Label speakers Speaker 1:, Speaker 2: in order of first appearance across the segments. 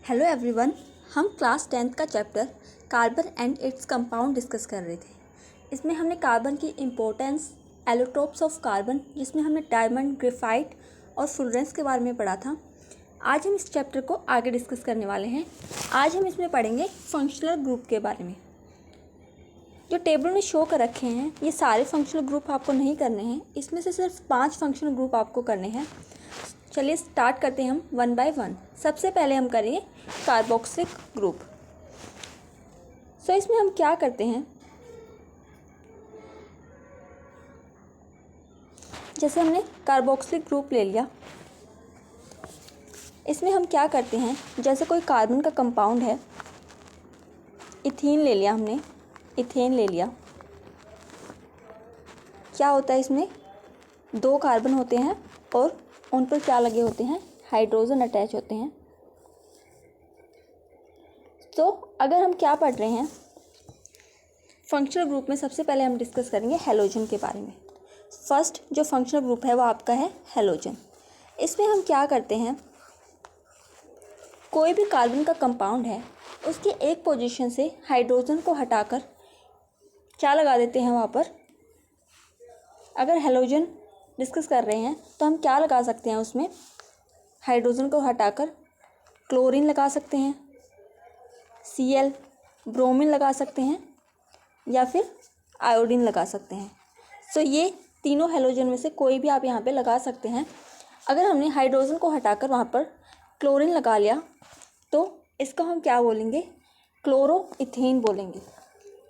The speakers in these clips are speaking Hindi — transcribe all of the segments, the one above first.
Speaker 1: हेलो एवरीवन, हम क्लास 10th का chapter carbon and its compound discuss कर रहे थे। इसमें हमने कार्बन की इम्पोर्टेंस, एलोट्रोप्स ऑफ कार्बन, जिसमें हमने डायमंड, ग्रेफाइट और फुलरेंस के बारे में पढ़ा था। आज हम इस चैप्टर को आगे डिस्कस करने वाले हैं। आज हम इसमें पढ़ेंगे फंक्शनल ग्रुप के बारे में। जो टेबल में शो कर रखे हैं ये सारे फंक्शनल ग्रुप आपको नहीं करने हैं, इसमें से सिर्फ 5 फंक्शनल ग्रुप आपको करने हैं। चलिए स्टार्ट करते हैं हम वन बाय वन। सबसे पहले हम करेंगे कार्बोक्सिलिक ग्रुप। इसमें हम क्या करते हैं, जैसे हमने कार्बोक्सिलिक ग्रुप ले लिया, इसमें हम क्या करते हैं, जैसे कोई कार्बन का कंपाउंड है, इथीन ले लिया हमने, इथेन ले लिया। क्या होता है, इसमें 2 कार्बन होते हैं और उन पर क्या लगे होते हैं, हाइड्रोजन अटैच होते हैं। तो अगर हम क्या पढ़ रहे हैं फंक्शनल ग्रुप में, सबसे पहले हम डिस्कस करेंगे हैलोजन के बारे में। फर्स्ट जो फंक्शनल ग्रुप है वो आपका है हैलोजन। इसमें हम क्या करते हैं, कोई भी कार्बन का कंपाउंड है उसकी एक पोजीशन से हाइड्रोजन को हटाकर क्या लगा देते हैं वहाँ पर। अगर हैलोजन डिस्कस कर रहे हैं तो हम क्या लगा सकते हैं, उसमें हाइड्रोजन को हटाकर क्लोरीन लगा सकते हैं, Cl, ब्रोमीन लगा सकते हैं या फिर आयोडीन लगा सकते हैं। ये तीनों हैलोजन में से कोई भी आप यहाँ पे लगा सकते हैं। अगर हमने हाइड्रोजन को हटाकर वहाँ पर क्लोरीन लगा लिया तो इसको हम क्या बोलेंगे, क्लोरोइथेन बोलेंगे।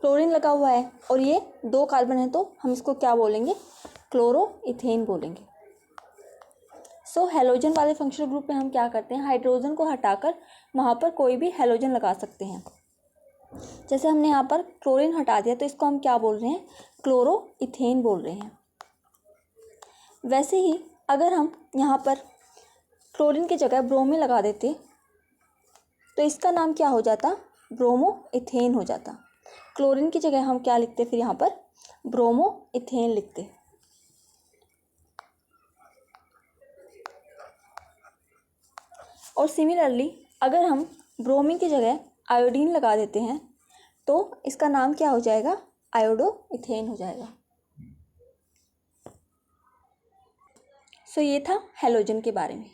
Speaker 1: क्लोरीन लगा हुआ है और ये 2 कार्बन है तो हम इसको क्या बोलेंगे, क्लोरोइथेन बोलेंगे। हैलोजन वाले फंक्शनल ग्रुप में हम क्या करते हैं, हाइड्रोजन को हटाकर वहाँ पर कोई भी हैलोजन लगा सकते हैं। जैसे हमने यहाँ पर क्लोरीन हटा दिया तो इसको हम क्या बोल रहे हैं, क्लोरोइथेन बोल रहे हैं। वैसे ही अगर हम यहाँ पर क्लोरीन की जगह ब्रोमीन लगा देते तो इसका नाम क्या हो जाता, ब्रोमोइथेन हो जाता। क्लोरीन की जगह हम क्या लिखते, फिर यहाँ पर ब्रोमोइथेन लिखते। और सिमिलरली अगर हम ब्रोमीन की जगह आयोडीन लगा देते हैं तो इसका नाम क्या हो जाएगा, आयोडोइथेन हो जाएगा। ये था हैलोजन के बारे में।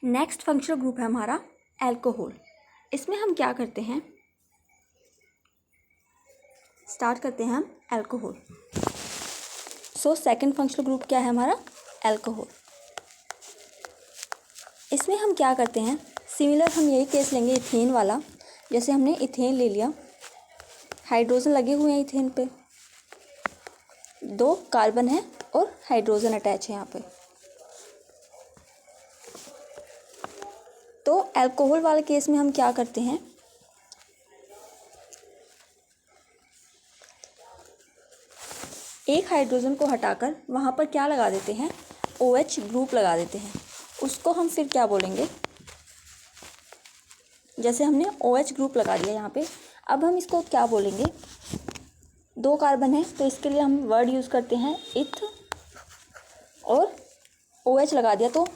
Speaker 1: नेक्स्ट फंक्शनल ग्रुप है हमारा अल्कोहल। इसमें हम क्या करते हैं, स्टार्ट करते हैं हम अल्कोहल। सेकंड फंक्शनल ग्रुप क्या है हमारा, अल्कोहल। इसमें हम क्या करते हैं, सिमिलर हम यही केस लेंगे इथेन वाला। जैसे हमने इथेन ले लिया, हाइड्रोजन लगे हुए हैं इथेन पे, 2 कार्बन है और हाइड्रोजन अटैच है यहाँ पे। तो अल्कोहल वाले केस में हम क्या करते हैं, एक हाइड्रोजन को हटाकर वहाँ पर क्या लगा देते हैं, OH ग्रुप लगा देते हैं। उसको हम फिर क्या बोलेंगे, जैसे हमने OH ग्रुप लगा दिया यहाँ पे, अब हम इसको क्या बोलेंगे, 2 कार्बन है तो इसके लिए हम वर्ड यूज़ करते हैं इथ, और OH लगा दिया तो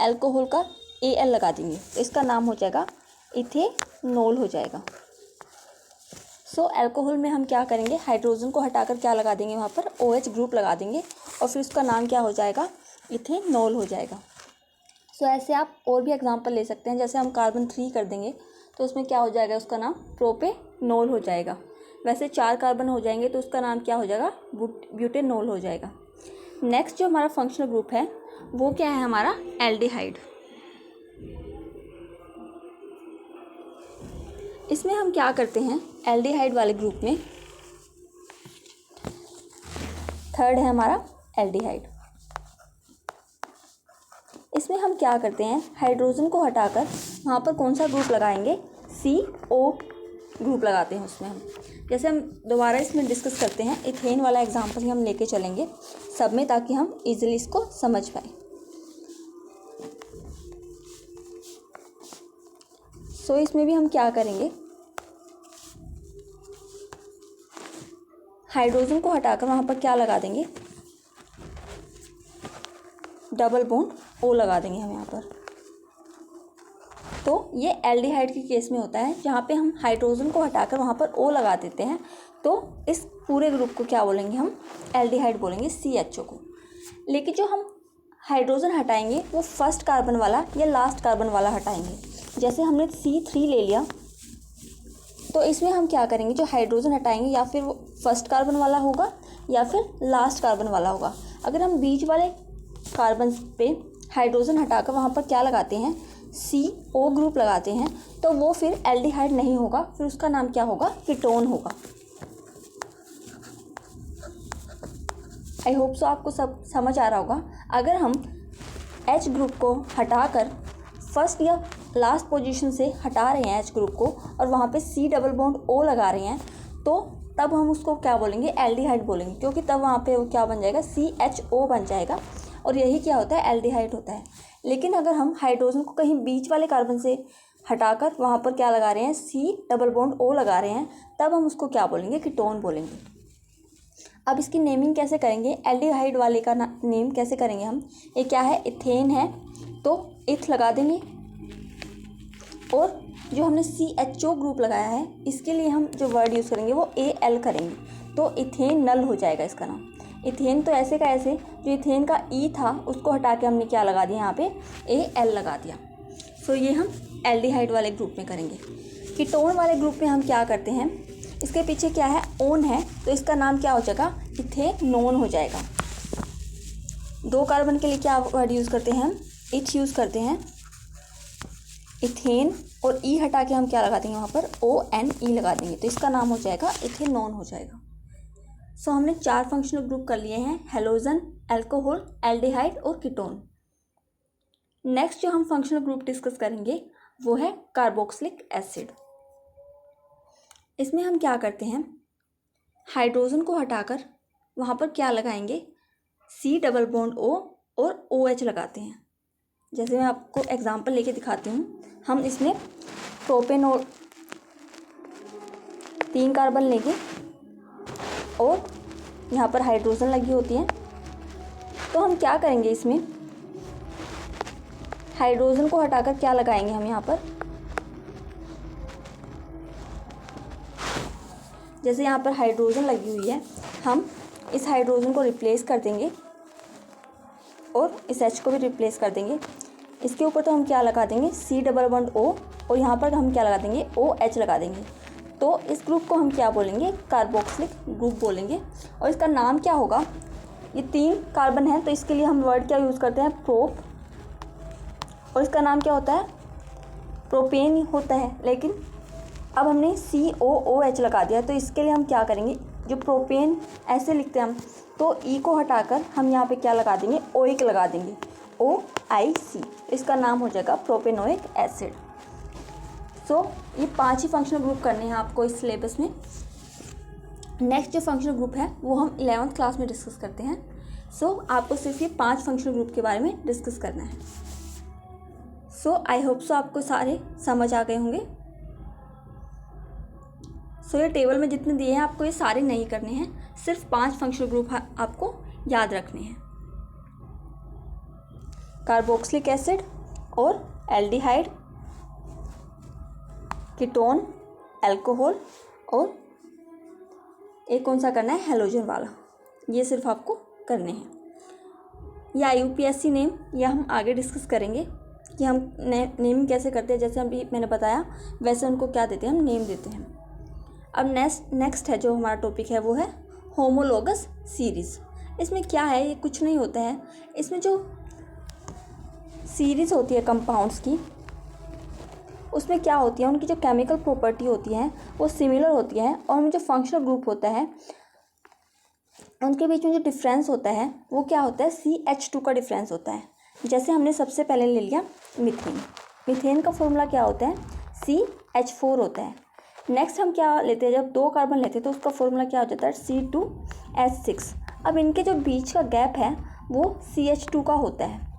Speaker 1: अल्कोहल का Al लगा देंगे तो इसका नाम हो जाएगा इथेनॉल हो जाएगा। अल्कोहल में हम क्या करेंगे, हाइड्रोजन को हटाकर क्या लगा देंगे, वहाँ पर OH ग्रुप लगा देंगे और फिर उसका नाम क्या हो जाएगा, इथेनॉल हो जाएगा। ऐसे आप और भी एग्जांपल ले सकते हैं। जैसे हम कार्बन 3 कर देंगे तो उसमें क्या हो जाएगा, उसका नाम प्रोपेनॉल हो जाएगा। वैसे 4 कार्बन हो जाएंगे तो उसका नाम क्या हो जाएगा, ब्यूटेनॉल हो जाएगा। नेक्स्ट जो हमारा फंक्शनल ग्रुप है वो क्या है, हमारा एल्डिहाइड। इसमें हम क्या करते हैं, एल्डिहाइड वाले ग्रुप में थर्ड है हमारा एल्डिहाइड। इसमें हम क्या करते हैं, हाइड्रोजन को हटाकर वहाँ पर कौन सा ग्रुप लगाएंगे, CO ग्रुप लगाते हैं उसमें हम। जैसे हम दोबारा इसमें डिस्कस करते हैं, इथेन वाला एग्जांपल ही हम लेके चलेंगे सब में, ताकि हम इजीली इसको समझ पाए। इसमें भी हम क्या करेंगे, हाइड्रोजन को हटाकर वहाँ पर क्या लगा देंगे, डबल बॉन्ड O लगा देंगे हम यहाँ पर। तो ये एल्डिहाइड के केस में होता है, जहाँ पे हम हाइड्रोजन को हटाकर वहाँ पर O लगा देते हैं, तो इस पूरे ग्रुप को क्या बोलेंगे हम? एल्डिहाइड बोलेंगे, CHO को। लेकिन जो हम हाइड्रोजन हटाएंगे वो फर्स्ट कार्बन वाला या लास्ट कार्बन वाला हटाएंगे। जैसे हमने C3 ले लिया, तो इसमें हम क्या करेंगे? जो हाइड्रोजन हटाएंगे या फिर वो फर्स्ट कार्बन वाला होगा या फिर लास्ट कार्बन वाला होगा। अगर हम बीच वाले कार्बन पे हाइड्रोजन हटाकर वहाँ पर क्या लगाते हैं? CO ग्रुप लगाते हैं, तो वो फिर एल्डिहाइड नहीं होगा, फिर उसका नाम क्या होगा? कीटोन होगा। आई होप सो आपको सब समझ आ रहा होगा। अगर हम H ग्रुप को हटाकर फर्स्ट या लास्ट पोजीशन से हटा रहे हैं H ग्रुप को और वहाँ पे C डबल बॉन्ड O लगा रहे हैं, तो तब हम उसको क्या बोलेंगे? एल्डिहाइड बोलेंगे, क्योंकि तब वहाँ पे वो क्या बन जाएगा? CHO बन जाएगा, और यही क्या होता है? एल्डिहाइड होता है। लेकिन अगर हम हाइड्रोजन को कहीं बीच वाले कार्बन से हटाकर वहाँ पर क्या लगा रहे हैं? C डबल बॉन्ड O लगा रहे हैं, तब हम उसको क्या बोलेंगे? कीटोन बोलेंगे। अब इसकी नेमिंग कैसे करेंगे? एल्डिहाइड वाले का नेम कैसे करेंगे हम? ये क्या है? इथेन है, तो इथ लगा देंगे। और जो हमने CHO ग्रुप लगाया है, इसके लिए हम जो वर्ड यूज़ करेंगे वो AL करेंगे, तो इथेन नल हो जाएगा इसका नाम। इथेन तो ऐसे का ऐसे, जो इथेन का E था उसको हटा के हमने क्या लगा दिया? यहाँ पे AL लगा दिया। सो ये हम एल्डिहाइड वाले ग्रुप में करेंगे। कीटोन वाले ग्रुप में हम क्या करते हैं? इसके पीछे क्या है? ओन है, तो इसका नाम क्या हो जाएगा? इथेनोन हो जाएगा। 2 कार्बन के लिए क्या वर्ड यूज़ करते हैं हम? इथ यूज़ करते हैं। इथेन और E हटा के हम क्या लगा देंगे? वहाँ पर ONE लगा देंगे, तो इसका नाम हो जाएगा इथेनोन हो जाएगा। सो हमने 4 फंक्शनल ग्रुप कर लिए हैं, हेलोजन, अल्कोहल, एल्डिहाइड और कीटोन। नेक्स्ट जो हम फंक्शनल ग्रुप डिस्कस करेंगे वो है कार्बोक्सिलिक एसिड। इसमें हम क्या करते हैं? हाइड्रोजन को हटाकर वहाँ पर क्या लगाएंगे? C डबल बॉन्ड O और OH लगाते हैं। जैसे मैं आपको एग्जांपल लेके दिखाती हूँ। हम इसमें प्रोपेनॉल 3 कार्बन लेंगे और यहाँ पर हाइड्रोजन लगी होती है, तो हम क्या करेंगे? इसमें हाइड्रोजन को हटाकर क्या लगाएंगे हम यहाँ पर? जैसे यहाँ पर हाइड्रोजन लगी हुई है, हम इस हाइड्रोजन को रिप्लेस कर देंगे और इस H को भी रिप्लेस कर देंगे। इसके ऊपर तो हम क्या लगा देंगे? C डबल बॉन्ड O, और यहाँ पर हम क्या लगा देंगे? OH लगा देंगे। तो इस ग्रुप को हम क्या बोलेंगे? कार्बोक्सिलिक ग्रुप बोलेंगे। और इसका नाम क्या होगा? ये 3 कार्बन है, तो इसके लिए हम वर्ड क्या यूज़ करते हैं? प्रोप। और इसका नाम क्या होता है? प्रोपेन होता है। लेकिन अब हमने COOH लगा दिया, तो इसके लिए हम क्या करेंगे? जो प्रोपेन ऐसे लिखते हैं हम, तो E को हटाकर हम यहाँ पे क्या लगा देंगे? ओइक लगा देंगे, OIC। इसका नाम हो जाएगा प्रोपेनोइक एसिड। सो ये 5 ही फंक्शनल ग्रुप करने हैं आपको इस सिलेबस में। नेक्स्ट जो फंक्शनल ग्रुप है वो हम 11th क्लास में डिस्कस करते हैं। सो आपको सिर्फ ये 5 फंक्शनल ग्रुप के बारे में डिस्कस करना है। सो आई होप सो आपको सारे समझ आ गए होंगे। सो ये टेबल में जितने दिए हैं आपको ये सारे नहीं करने हैं, सिर्फ 5 फंक्शनल ग्रुप आपको याद रखने हैं। कार्बोक्सिलिक एसिड और एल्डिहाइड, कीटोन, अल्कोहल, और एक कौन सा करना है? हैलोजन वाला। ये सिर्फ आपको करने हैं। या IUPAC नेम, या हम आगे डिस्कस करेंगे कि हम नेमिंग कैसे करते हैं। जैसे अभी मैंने बताया वैसे उनको क्या देते हैं? हम नेम देते हैं। अब नेक्स्ट है जो हमारा टॉपिक है वो है होमोलोगस सीरीज़। इसमें क्या है? ये कुछ नहीं होता है। इसमें जो सीरीज़ होती है कंपाउंड्स की, उसमें क्या होती है? उनकी जो केमिकल प्रॉपर्टी होती है वो सिमिलर होती है, और उनमें जो फंक्शनल ग्रुप होता है उनके बीच में जो डिफरेंस होता है वो क्या होता है? CH2 का डिफरेंस होता है। जैसे हमने सबसे पहले ले लिया मीथेन। मीथेन का फॉर्मूला क्या होता है? CH4 होता है। नेक्स्ट हम क्या लेते हैं? जब 2 कार्बन लेते हैं तो उसका फॉर्मूला क्या हो जाता है? C2H6। अब इनके जो बीच का गैप है वो CH2 का होता है।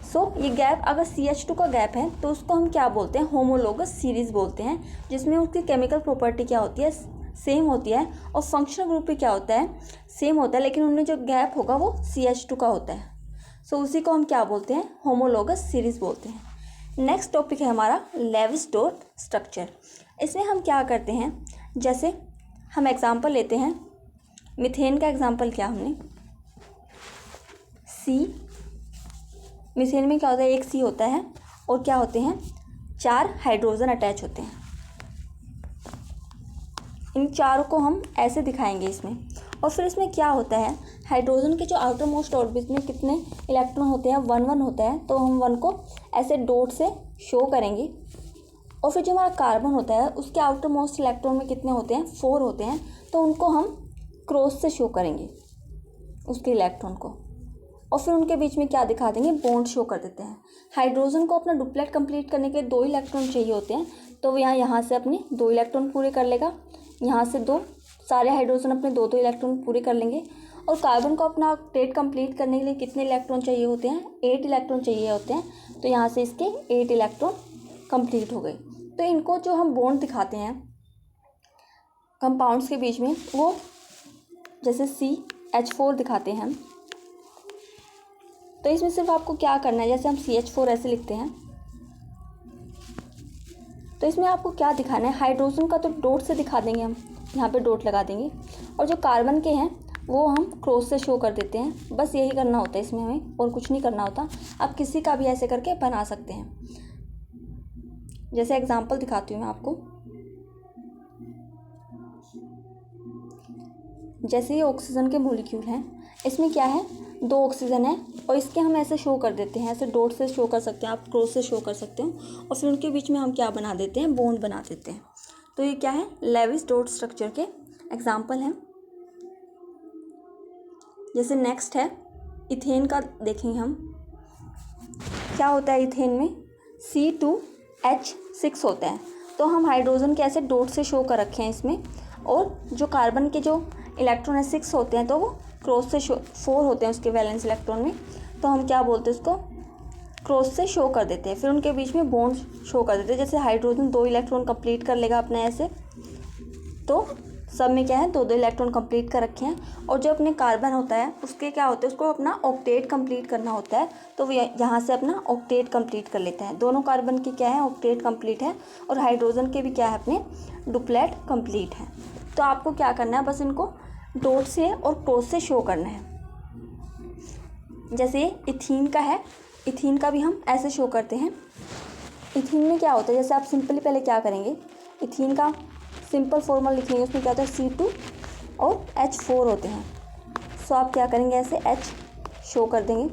Speaker 1: सो ये गैप, अगर CH2 का गैप है तो उसको हम क्या बोलते हैं? होमोलोगस सीरीज़ बोलते हैं, जिसमें उसकी केमिकल प्रॉपर्टी क्या होती है? सेम होती है, और फंक्शनल ग्रुप भी क्या होता है? सेम होता है, लेकिन उनमें जो गैप होगा वो CH2 का होता है। सो उसी को हम क्या बोलते हैं, होमोलोगस सीरीज़ बोलते हैं। नेक्स्ट टॉपिक है हमारा लेविस-डॉट स्ट्रक्चर। इसमें हम क्या करते हैं, जैसे हम एग्जांपल लेते हैं, मीथेन का एग्जांपल किया हमने, सी, मीथेन में क्या होता है, एक सी होता है और क्या होते हैं, 4 हाइड्रोजन अटैच होते हैं। इन चारों को हम ऐसे दिखाएंगे इसमें। और फिर इसमें क्या होता है, हाइड्रोजन के जो आउटर मोस्ट ऑर्बिट में कितने इलेक्ट्रॉन होते हैं, 1 1 होता है, तो हम 1 को ऐसे डॉट से शो करेंगे। और फिर जो हमारा कार्बन होता है उसके आउटर मोस्ट इलेक्ट्रॉन में कितने होते हैं, 4 होते हैं, तो उनको हम क्रॉस से शो करेंगे उसके इलेक्ट्रॉन को। और फिर उनके बीच में क्या दिखा देंगे, बॉन्ड शो कर देते हैं। हाइड्रोजन को अपना डुप्लेट कंप्लीट करने के लिए 2 इलेक्ट्रॉन चाहिए होते हैं, तो वो यहाँ से अपने 2 इलेक्ट्रॉन पूरे कर लेगा, यहाँ से 2, सारे हाइड्रोजन अपने 2 इलेक्ट्रॉन पूरे कर लेंगे। और कार्बन को अपना ऑक्टेट कंप्लीट करने के लिए कितने इलेक्ट्रॉन चाहिए होते हैं, 8 इलेक्ट्रॉन चाहिए होते हैं, तो यहाँ से इसके 8 इलेक्ट्रॉन कंप्लीट हो गए। तो इनको जो हम बॉन्ड दिखाते हैं कंपाउंड्स के बीच में, वो जैसे CH4 दिखाते हैं हम। तो इसमें सिर्फ आपको क्या करना है, जैसे हम CH4 ऐसे लिखते हैं, तो इसमें आपको क्या दिखाना है, हाइड्रोजन का तो डॉट से दिखा देंगे हम, यहाँ पे डॉट लगा देंगे, और जो कार्बन के हैं वो हम क्रॉस से शो कर देते हैं। बस यही करना होता है इसमें, हमें और कुछ नहीं करना होता। आप किसी का भी ऐसे करके बना सकते हैं। जैसे एग्जांपल दिखाती हूँ मैं आपको, जैसे ये ऑक्सीजन के मॉलिक्यूल हैं, इसमें क्या है, 2 ऑक्सीजन है और इसके हम ऐसे शो कर देते हैं, ऐसे डॉट से शो कर सकते हैं, आप क्रॉस से शो कर सकते हो। और फिर उनके बीच में हम क्या बना देते हैं, बॉन्ड बना देते हैं। तो ये क्या है, लेविस-डॉट स्ट्रक्चर के एग्जाम्पल हैं। जैसे नेक्स्ट है इथेन का, देखेंगे हम क्या होता है। इथेन में C2H6 होता है, तो हम हाइड्रोजन के ऐसे डॉट से शो कर रखे हैं इसमें, और जो कार्बन के जो इलेक्ट्रॉन है 6 होते हैं, तो वो क्रॉस से 4 होते हैं उसके वैलेंस इलेक्ट्रॉन में, तो हम क्या बोलते हैं, उसको क्रॉस से शो कर देते हैं। फिर उनके बीच में बॉन्ड शो कर देते हैं। जैसे हाइड्रोजन 2 इलेक्ट्रॉन कंप्लीट कर लेगा अपने ऐसे, तो सब में क्या है, 2 इलेक्ट्रॉन कंप्लीट कर रखे हैं। और जो अपने कार्बन होता है उसके क्या होता है, उसको अपना ऑक्टेट कंप्लीट करना होता है, तो वो यहाँ से अपना ऑक्टेट कंप्लीट कर लेता है। दोनों कार्बन के क्या है, ऑक्टेट कंप्लीट है, और हाइड्रोजन के भी क्या है, अपने डुप्लेट कंप्लीट है। तो आपको क्या करना है, बस इनको डॉट से और क्रॉस से शो करना है। जैसे इथीन का है, इथीन का भी हम ऐसे शो करते हैं। इथीन में क्या होता है, जैसे आप सिंपली पहले क्या करेंगे, इथीन का सिंपल फॉर्मूला लिखेंगे, उसमें क्या होता है, C2 और H4 होते हैं। सो आप क्या करेंगे, ऐसे H शो कर देंगे,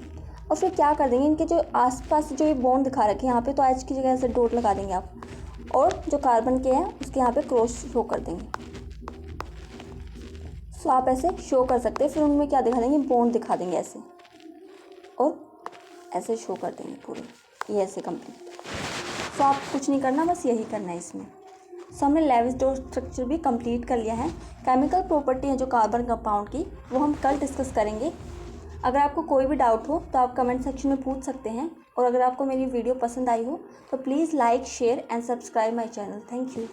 Speaker 1: और फिर क्या कर देंगे, इनके जो आसपास जो ये बॉन्ड दिखा रखे हैं यहाँ पे, तो H की जगह ऐसे डॉट लगा देंगे आप, और जो कार्बन के हैं उसके यहाँ पे क्रॉस शो कर देंगे। सो आप ऐसे शो कर सकते हैं। फिर उनमें क्या दिखा देंगे, बॉन्ड दिखा देंगे ऐसे, और ऐसे शो कर देंगे पूरे, ये ऐसे कंप्लीट। सो आप कुछ नहीं करना, बस यही करना है इसमें। सो हमने लेविस-डॉट स्ट्रक्चर भी कंप्लीट कर लिया है। केमिकल प्रॉपर्टी है जो कार्बन कंपाउंड की, वो हम कल डिस्कस करेंगे। अगर आपको कोई भी डाउट हो तो आप कमेंट सेक्शन में पूछ सकते हैं। और अगर आपको मेरी वीडियो पसंद आई हो तो please like, share and subscribe my channel. Thank you.